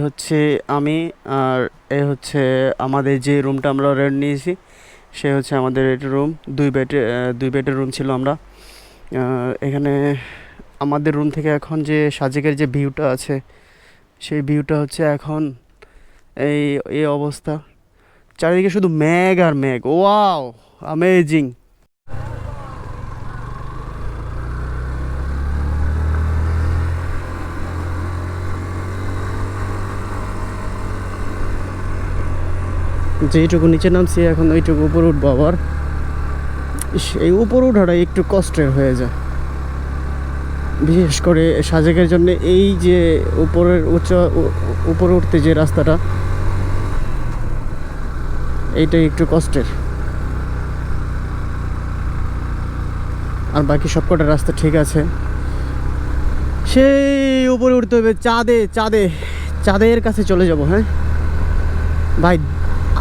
হচ্ছে আমি আর এ হচ্ছে আমাদের যে রুমটা আমরা রেন্ট নিয়েছি, সে হচ্ছে আমাদের এটা রুম। 2 বেডের রুম ছিল আমরা। এখানে আমাদের রুম থেকে এখন যে সাজেকের যে ভিউটা আছে, সেই ভিউটা হচ্ছে এখন এই এই অবস্থা। চারিদিকে শুধু মেঘ আর মেঘ। Wow, amazing. যেইটুকু নিচে নামছি এখন ওইটুকু উপরে উঠবো আবার। এই উপরে ওঠাটা একটু কষ্টের হয়ে যায়, বিশেষ করে সাজেকের জন্য। এই যে উপরে উঠতে যে রাস্তাটা, এইটাই একটু কষ্টের। আর বাকি সবকটা রাস্তা ঠিক আছে। সেই উপরে উঠতে হবে চাঁদের কাছে চলে যাব। হ্যাঁ ভাই,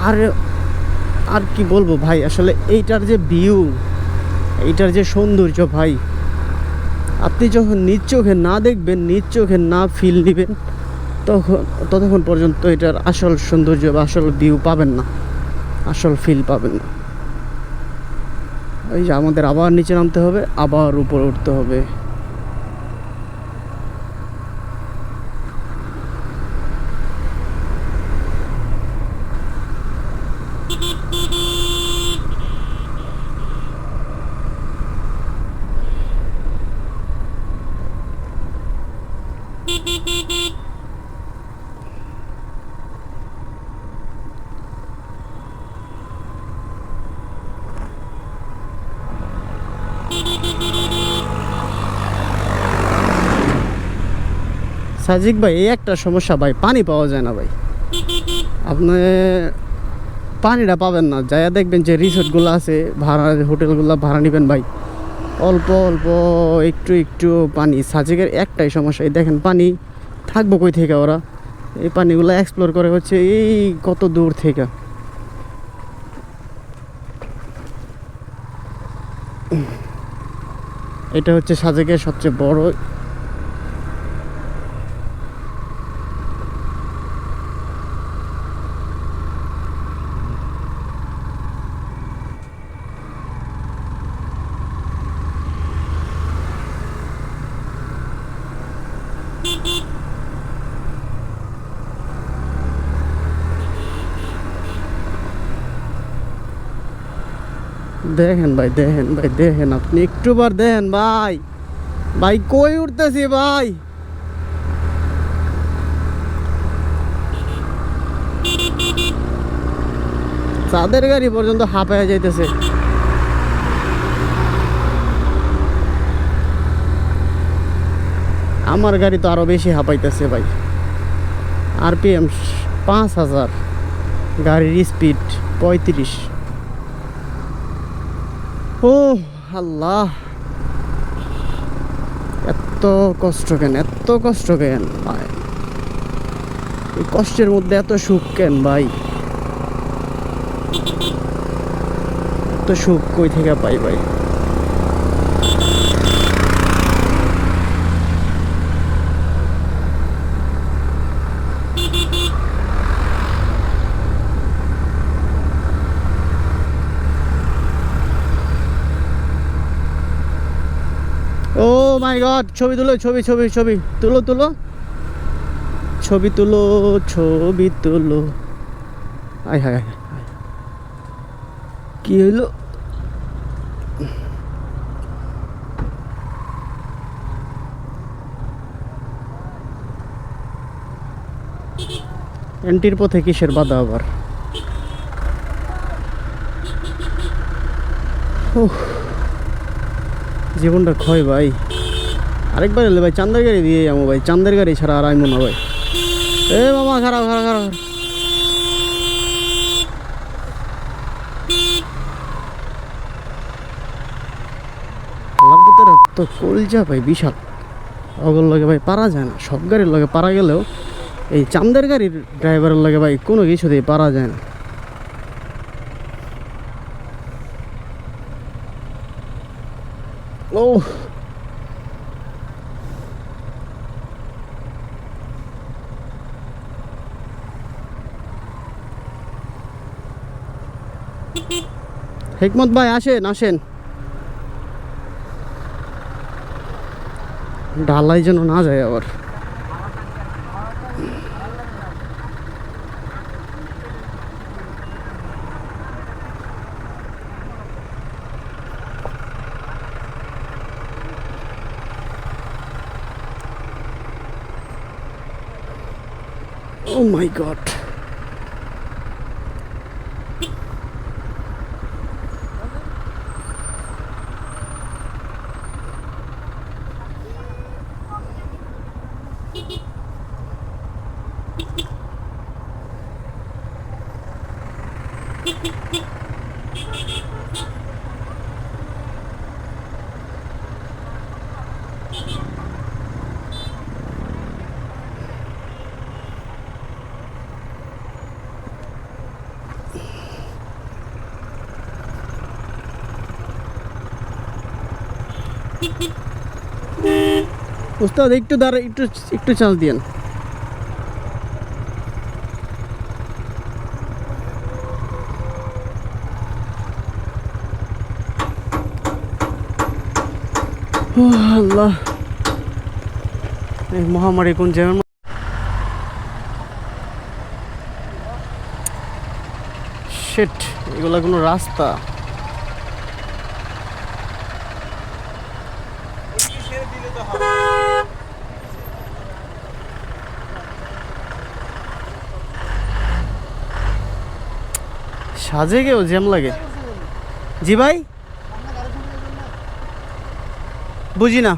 আর আর কি বলবো ভাই, আসলে এইটার যে ভিউ, এইটার যে সৌন্দর্য ভাই, আপনি যখন নিজ চোখে না দেখবেন, নিজ চোখে না ফিল নেবেন, ততক্ষণ পর্যন্ত এটার আসল সৌন্দর্য বা আসল ভিউ পাবেন না, আসল ফিল পাবেন না। ওই যে আমাদের আবার নিচে নামতে হবে, আবার উপরে উঠতে হবে। সাজিক ভাই, এই একটা সমস্যা ভাই, পানি পাওয়া যায় না ভাই। আপনি পানিটা পাবেন না। যাইয়া দেখবেন যে রিসোর্টগুলো আছে, ভাড়া হোটেলগুলো ভাড়া নেবেন ভাই, অল্প অল্প একটু একটু পানি। সাজেকের একটাই সমস্যা, এই দেখেন পানি থাকবো কই থেকে ওরা। এই পানিগুলো এক্সপ্লোর করে হচ্ছে এই কত দূর থেকে। এটা হচ্ছে সাজেকের সবচেয়ে বড়। দেখেন ভাই, দেখেন আপনি একটু বার দেখেন ভাই। ভাই কই উঠতেছি ভাই। চাঁদের গাড়ি পর্যন্ত হাঁপায়া যাইতেছে। আমার গাড়ি তো আরো বেশি হাঁপাইতেছে ভাই। RPM 5000, গাড়ির স্পিড 35। ও আল্লাহ, এত কষ্ট কেন, এত কষ্ট কেন ভাই? এই কষ্টের মধ্যে এত সুখ কেন ভাই? এত সুখ কই থেকে পাই ভাই? ও মাই গড, ছবি তুলো, ছবি ছবি ছবি তুলো, ছবি তুলো, ছবি তুলো। আয় হায়, কি হইলো? এন্টির পথে কিসের বাধা আবার? জীবনটা ক্ষয় ভাই। আরেকবার এলে ভাই চান্দের গাড়ি দিয়ে যাবো ভাই, চান্দের গাড়ি ছাড়া আর আইমো না ভাই। এ মামা, খারাপ খারাপ খারাপ। তো কলজা ভাই বিশাল, অগর লগে ভাই পারা যায় না। সব গাড়ির লগে পারা গেলেও এই চান্দের গাড়ির ড্রাইভারের লগে ভাই কোনো কিছুতেই পারা যায় না। ও হিকমত ভাই আসেন আসেন, ঢালাই যেন না যায় আবার। Oh my God. উস্তাদ একটু দাঁড়া, একটু একটু চান্স দিয়েন। আল্লাহ, এই মহামারী কোন জায়গার শিট, এগুলা কোনো রাস্তা? সাজে গেও জ্যাম লাগে। জি ভাই, বুঝি না।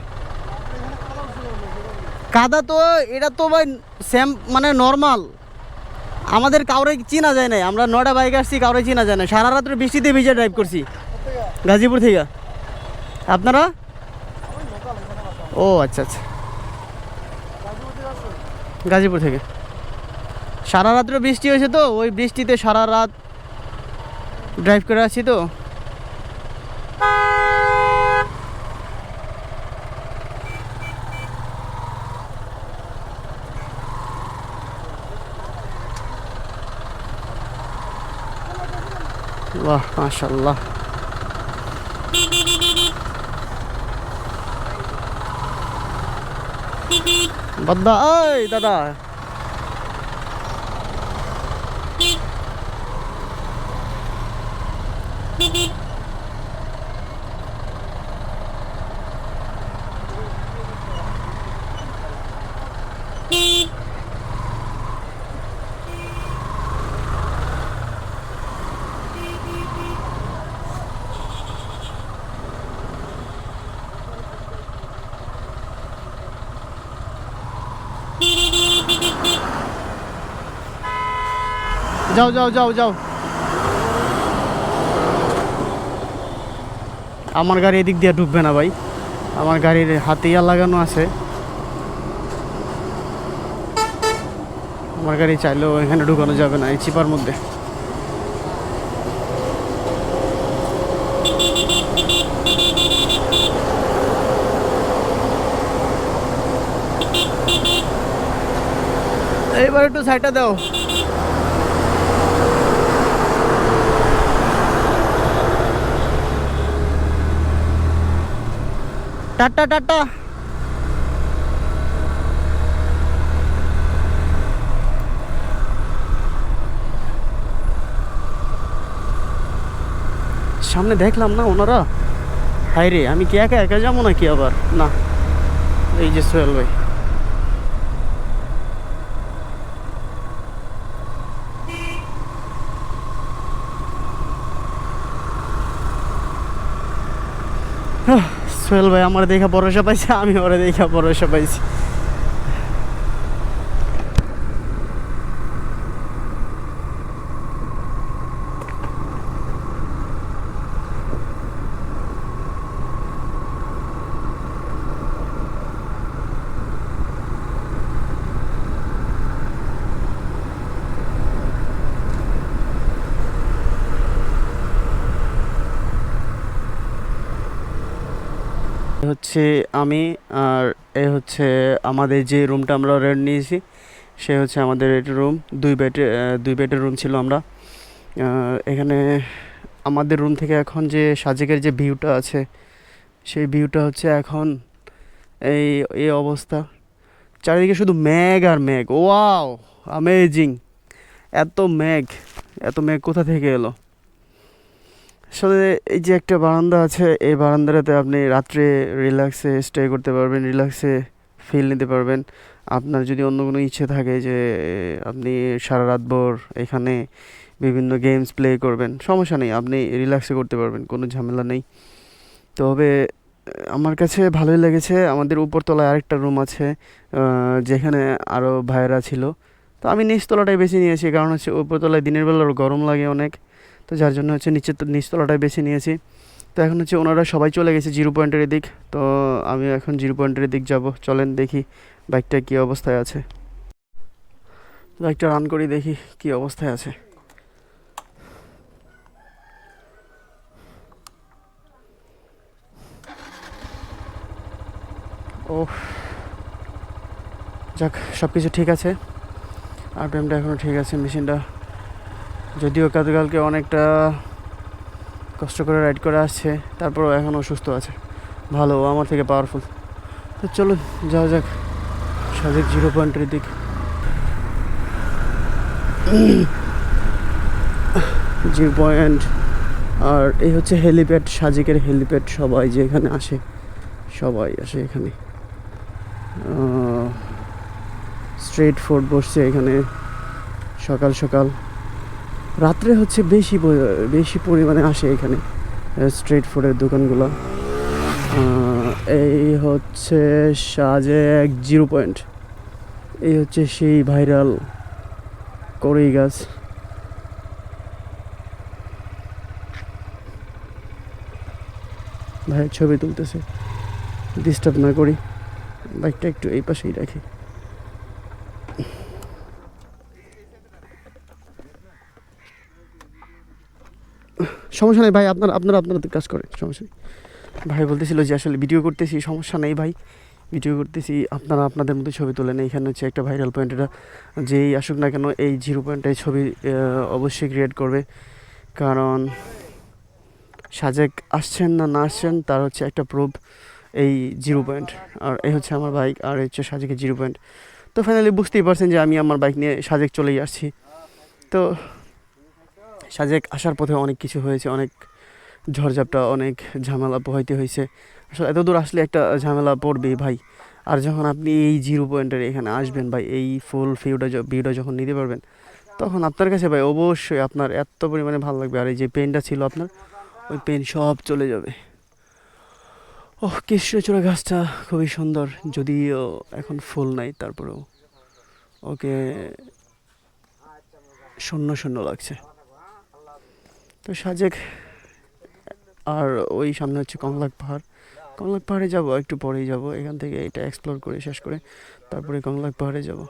কাদা তো এটা তো ভাই সেম মানে নর্মাল, আমাদের কাউরে চিনা যায় না। আমরা 9টা বাইক আসছি, কাউরে চিনা যায় না। সারা রাত্রে বৃষ্টিতে ভিজে ড্রাইভ করছি গাজীপুর থেকে। আপনারা? ও আচ্ছা আচ্ছা, গাজীপুর থেকে। সারা রাত্রে বৃষ্টি হয়েছে তো, ওই বৃষ্টিতে সারা রাত ড্রাইভ করে আসছি তো। বাহ মাশাআল্লাহ। বদ্দা, ওই দাদা, যাও যাও যাও যাও। আমার গাড়ি এদিক দিয়ে ঢুকবে না ভাই, আমার গাড়ির হাতিয়া লাগানো আছে। আমার গাড়ি চাইলেও এখানে ঢুকানো যাবে না এই চিপার মধ্যে। এইবার একটু সাইডটা দাও। Tata tata. সামনে দেখলাম না ওনারা, হাই রে, আমি কি একা একা যাবো নাকি আবার? না, এই যে সোহেল ভাই। সোহেল ভাই আমার দেখা ভরসা পাইছে, আমি ওরা দেখা ভরসা পাইছি। হচ্ছে আমি, আর এ হচ্ছে আমাদের যে রুমটা আমরা রেন্ট নিয়েছি, সে হচ্ছে আমাদের এটা রুম। দুই বেডের রুম ছিল। আমরা এখানে আমাদের রুম থেকে এখন যে সাজেকের যে ভিউটা আছে, সেই ভিউটা হচ্ছে এখন এই এই অবস্থা। চারিদিকে শুধু মেঘ আর মেঘ। Wow, amazing! এত মেঘ, এত মেঘ কোথা থেকে এলো? আসলে এই যে একটা বারান্দা আছে, এই বারান্দাটাতে আপনি রাত্রে রিল্যাক্সে স্টে করতে পারবেন, রিল্যাক্সে ফিল নিতে পারবেন। আপনার যদি অন্য কোনো ইচ্ছে থাকে যে আপনি সারা রাতভর এখানে বিভিন্ন গেমস প্লে করবেন, সমস্যা নেই, আপনি রিল্যাক্সে করতে পারবেন, কোনো ঝামেলা নেই। তবে আমার কাছে ভালোই লেগেছে। আমাদের উপরতলায় আরেকটা রুম আছে, যেখানে আরও ভাইয়েরা ছিল। তো আমি নিচতলাটাই বেছে নিয়েছি, কারণ হচ্ছে উপরতলায় দিনের বেলা গরম লাগে অনেক, তো যার জন্য হচ্ছে নিচতলাটাই বেছে নিয়েছি। তো এখন হচ্ছে ওনারা সবাই চলে গেছে জিরো পয়েন্টের দিক, তো আমি এখন জিরো পয়েন্টের দিক যাব। চলেন দেখি বাইকটা কী অবস্থায় আছে। বাইকটা রান করি, দেখি কী অবস্থায় আছে। ও যাক, সব কিছু ঠিক আছে, আরপিএমটা এখনও ঠিক আছে। মেশিনটা যদিও কালকে অনেকটা কষ্ট করে রাইড করে আসছে, তারপরও এখনও সুস্থ আছে, ভালো, আমার থেকে পাওয়ারফুল। তো চলুন যাওয়া যাক সাজেক জিরো পয়েন্টের দিক। জিরো পয়েন্ট, আর এই হচ্ছে হেলিপ্যাড, সাজেকের হেলিপ্যাড। সবাই যে এখানে আসে, সবাই আসে এখানে। স্ট্রিট ফুড বসছে এখানে সকাল সকাল। রাত্রে হচ্ছে বেশি পরিমাণে আসে এখানে স্ট্রিট ফুডের দোকানগুলো। এই হচ্ছে সাজেক জিরো পয়েন্ট, এই হচ্ছে সেই ভাইরাল কড়ই গাছ। ভাইয়ের ছবি তুলতেছে, ডিস্টার্ব না করি, বাইকটা একটু এই পাশেই রাখি। সমস্যা নেই ভাই, আপনারা কাজ করেন, সমস্যা নেই। ভাই বলতেছিল যে আসলে ভিডিও করতেছি, সমস্যা নেই ভাই, ভিডিও করতেছি, আপনারা আপনাদের মধ্যে ছবি তোলেন। এইখানে হচ্ছে একটা ভাইরাল পয়েন্ট, এটা যেই আসুক না কেন এই জিরো পয়েন্টে ছবি অবশ্যই ক্রিয়েট করবে, কারণ সাজেক আসছেন না আসছেন তার হচ্ছে একটা প্রুফ এই জিরো পয়েন্ট। আর এই হচ্ছে আমার বাইক, আর এই হচ্ছে সাজেকের জিরো পয়েন্ট। তো ফাইনালি বুঝতেই পারছেন যে আমি আমার বাইক নিয়ে সাজেক চলেই আসছি। তো সাজেক আসার পথে অনেক কিছু হয়েছে, অনেক ঝড়ঝাপটা, অনেক ঝামেলা পোহাইতে হয়েছে। আসলে এত দূর আসলে একটা ঝামেলা পড়বেই ভাই। আর যখন আপনি এই জিরো পয়েন্টের এখানে আসবেন ভাই, এই ফুল ভিউটা যখন নিতে পারবেন, তখন আপনার কাছে ভাই অবশ্যই আপনার এত পরিমাণে ভালো লাগবে। আর এই যে পেনটা ছিল আপনার, ওই পেন সব চলে যাবে। ওহ, কৃষ্ণচূড়া গাছটা খুবই সুন্দর, যদিও এখন ফুল নাই, তারপরেও ওকে শূন্য শূন্য লাগছে। তো সাজেক, আর ওই সামনে হচ্ছে কংলাক পাহাড়। কংলাক পাহাড়ে যাব একটু পরেই যাব, এখান থেকে এটা এক্সপ্লোর করে শেষ করে তারপরে কংলাক পাহাড়ে যাব।